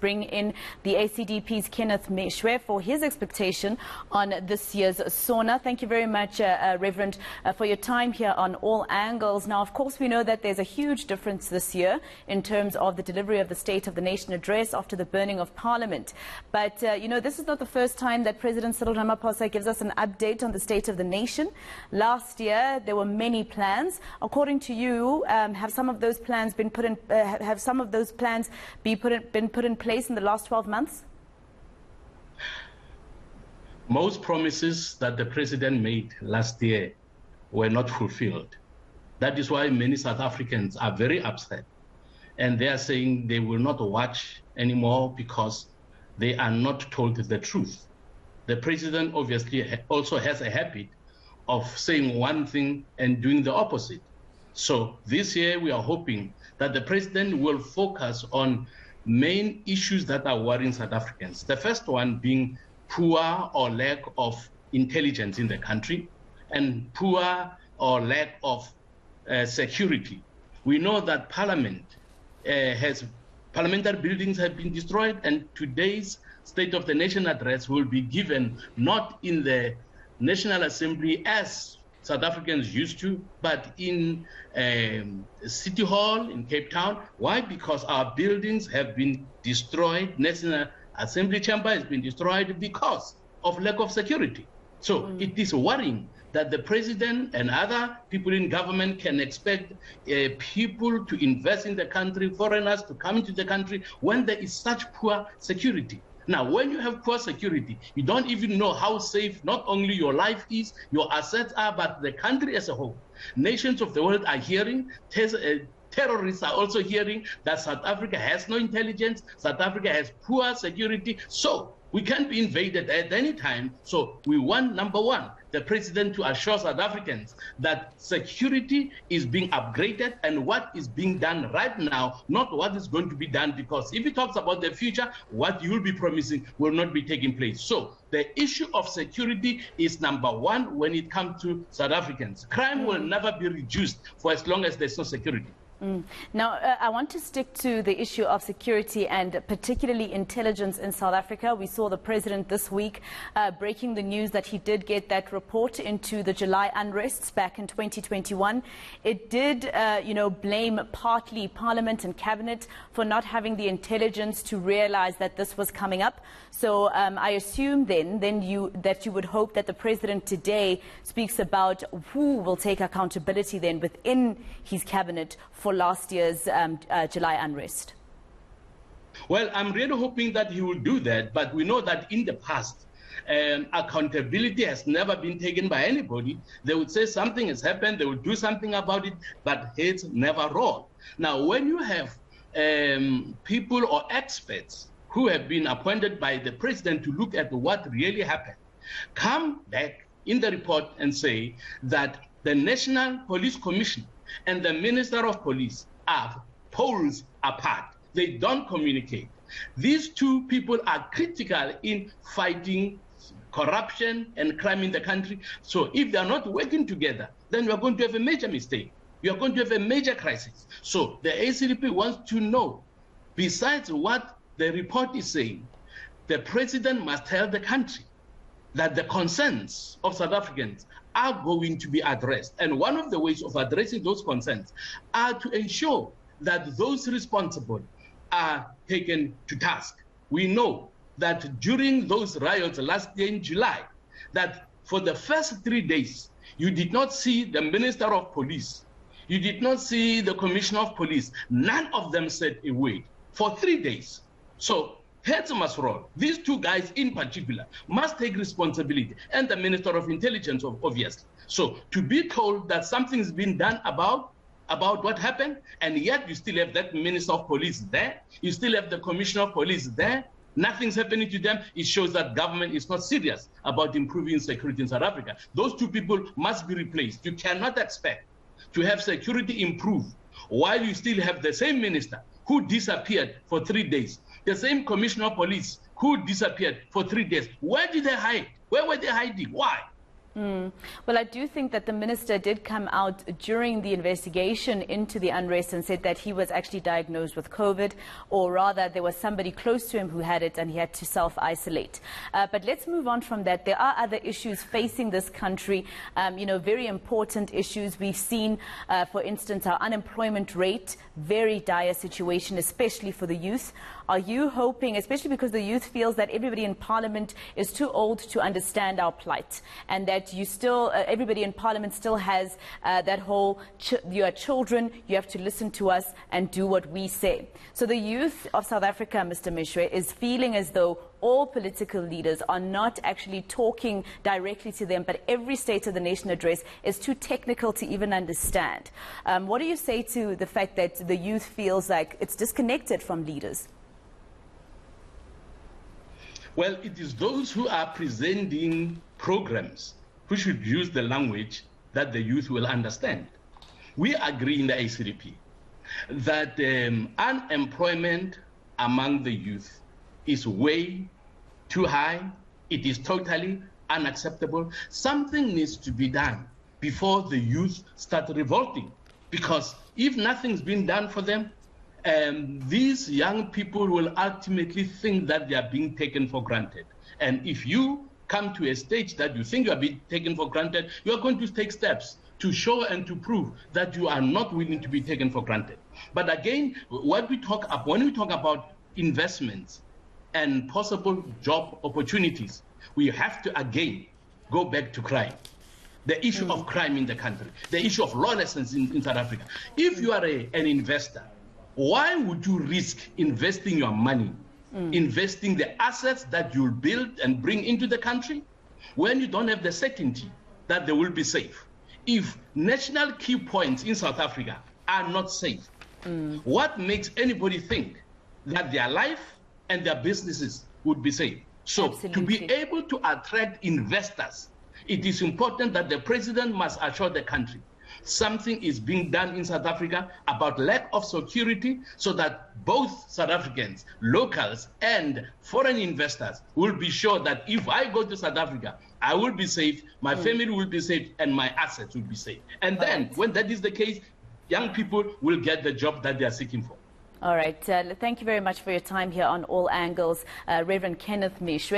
bring in the ACDP's Kenneth Meshoe for his expectation on this year's SONA. Thank you very much, Reverend, for your time here on All Angles. Now, of course, we know that there's a huge difference this year in terms of the delivery of the State of the Nation address after the burning of Parliament. But, this is not the first time that President Cyril Ramaphosa gives us an update on the State of the Nation. Last year, there were many plans. According to you, have some of those plans been put in? Have some of those plans been put in place in the last 12 months? Most promises that the president made last year were not fulfilled. That is why many South Africans are very upset. And they are saying they will not watch anymore because they are not told the truth. The president obviously also has a habit of saying one thing and doing the opposite. So this year we are hoping that the president will focus on main issues that are worrying South Africans. The first one being poor or lack of intelligence in the country and poor or lack of security. We know that parliamentary buildings have been destroyed, and today's State of the Nation address will be given not in the National Assembly as South Africans used to, but in City Hall in Cape Town. Why? Because our buildings have been destroyed. National Assembly chamber has been destroyed because of lack of security. So it is worrying that the president and other people in government can expect people to invest in the country, foreigners to come into the country when there is such poor security. Now, when you have poor security, you don't even know how safe not only your life is, your assets are, but the country as a whole. Nations of the world are hearing, terrorists are also hearing that South Africa has no intelligence, South Africa has poor security, so we can be invaded at any time. So we want, number one, the president to assure South Africans that security is being upgraded and what is being done right now, not what is going to be done, because if he talks about the future, what you'll be promising will not be taking place. So the issue of security is number one when it comes to South Africans. Crime will never be reduced for as long as there's no security. Now, I want to stick to the issue of security and particularly intelligence in South Africa. We saw the president this week breaking the news that he did get that report into the July unrests back in 2021. It did, blame partly Parliament and Cabinet for not having the intelligence to realize that this was coming up. So I assume that you would hope that the president today speaks about who will take accountability then within his cabinet for last year's July unrest. Well, I'm really hoping that he will do that, but we know that in the past, accountability has never been taken by anybody. They would say something has happened, they would do something about it, but heads never roll. Now, when you have people or experts who have been appointed by the president to look at what really happened, come back in the report and say that the National Police Commission and the Minister of Police are poles apart. They don't communicate. These two people are critical in fighting corruption and crime in the country. So if they are not working together, then we are going to have a major mistake. We are going to have a major crisis. So the ACDP wants to know, besides what the report is saying, the president must tell the country that the concerns of South Africans are going to be addressed. And one of the ways of addressing those concerns are to ensure that those responsible are taken to task. We know that during those riots last year in July, that for the first 3 days, you did not see the Minister of Police, you did not see the Commissioner of Police. None of them said a word for 3 days. So heads must roll. These two guys in particular must take responsibility, and the Minister of Intelligence, obviously. So to be told that something's been done about what happened, and yet you still have that Minister of Police there, you still have the Commissioner of Police there, nothing's happening to them, it shows that government is not serious about improving security in South Africa. Those two people must be replaced. You cannot expect to have security improve while you still have the same minister who disappeared for 3 days, the same Commissioner of Police who disappeared for 3 days. Where did they hide? Where were they hiding? Why? Well, I do think that the minister did come out during the investigation into the unrest and said that he was actually diagnosed with COVID, or rather there was somebody close to him who had it and he had to self-isolate. But let's move on from that. There are other issues facing this country, very important issues. We've seen, for instance, our unemployment rate, very dire situation, especially for the youth. Are you hoping, especially because the youth feels that everybody in Parliament is too old to understand our plight, and that you still, everybody in Parliament still has that whole, you are children, you have to listen to us and do what we say. So the youth of South Africa, Mr. Meshoe, is feeling as though all political leaders are not actually talking directly to them, but every State of the Nation address is too technical to even understand. What do you say to the fact that the youth feels like it's disconnected from leaders? Well, it is those who are presenting programs who should use the language that the youth will understand. We agree in the ACDP that unemployment among the youth is way too high. It is totally unacceptable. Something needs to be done before the youth start revolting, because if nothing's been done for them, these young people will ultimately think that they are being taken for granted. And if you come to a stage that you think you are being taken for granted, you are going to take steps to show and to prove that you are not willing to be taken for granted. But again, when we talk about investments and possible job opportunities, we have to again go back to crime. The issue of crime in the country, the issue of lawlessness in South Africa. If you are an investor, why would you risk investing your money, investing the assets that you'll build and bring into the country, when you don't have the certainty that they will be safe? If national key points in South Africa are not safe, what makes anybody think that their life and their businesses would be safe? So to be able to attract investors, it is important that the president must assure the country something is being done in South Africa about lack of security, so that both South Africans, locals and foreign investors will be sure that if I go to South Africa, I will be safe, my family will be safe, and my assets will be safe. And then when that is the case, young people will get the job that they are seeking for. All right. Thank you very much for your time here on All Angles, Reverend Kenneth Meshoe.